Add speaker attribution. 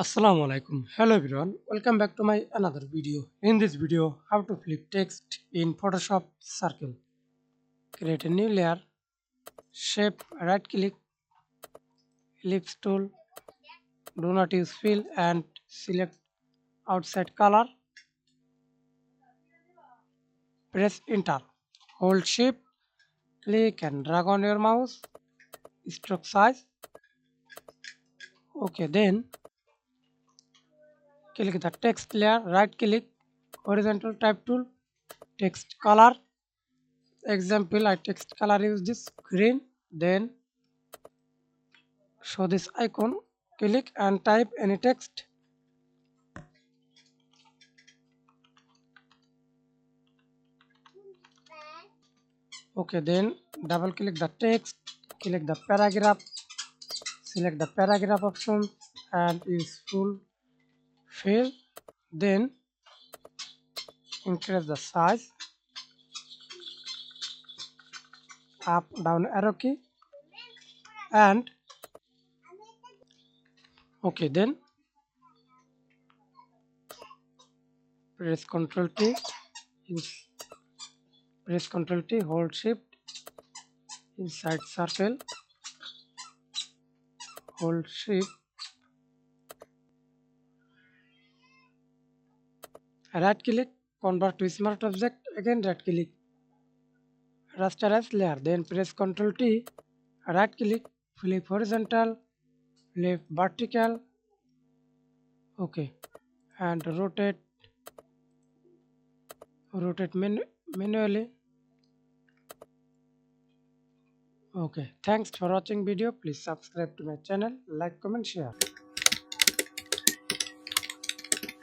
Speaker 1: Assalamu alaikum. Hello everyone. Welcome back to my another video. In this video, how to flip text in Photoshop Circle. Create a new layer, shape, right click, ellipse tool, do not use fill and select outside color. Press enter. Hold shift, click and drag on your mouse. Stroke size. Okay, then click the text layer, right click, horizontal type tool, text color. Example, I text color use this green, then show this icon, click and type any text. Okay, then double click the text, click the paragraph, select the paragraph option and use full fill, then increase the size, up down arrow key, and okay, then press Ctrl T, use press Ctrl T, hold shift inside circle, hold shift, right click, convert to smart object, again right click, rasterize layer, then press Ctrl T, right click, flip horizontal, flip vertical, okay, and rotate manually. Okay, thanks for watching video. Please subscribe to my channel, like, comment, share.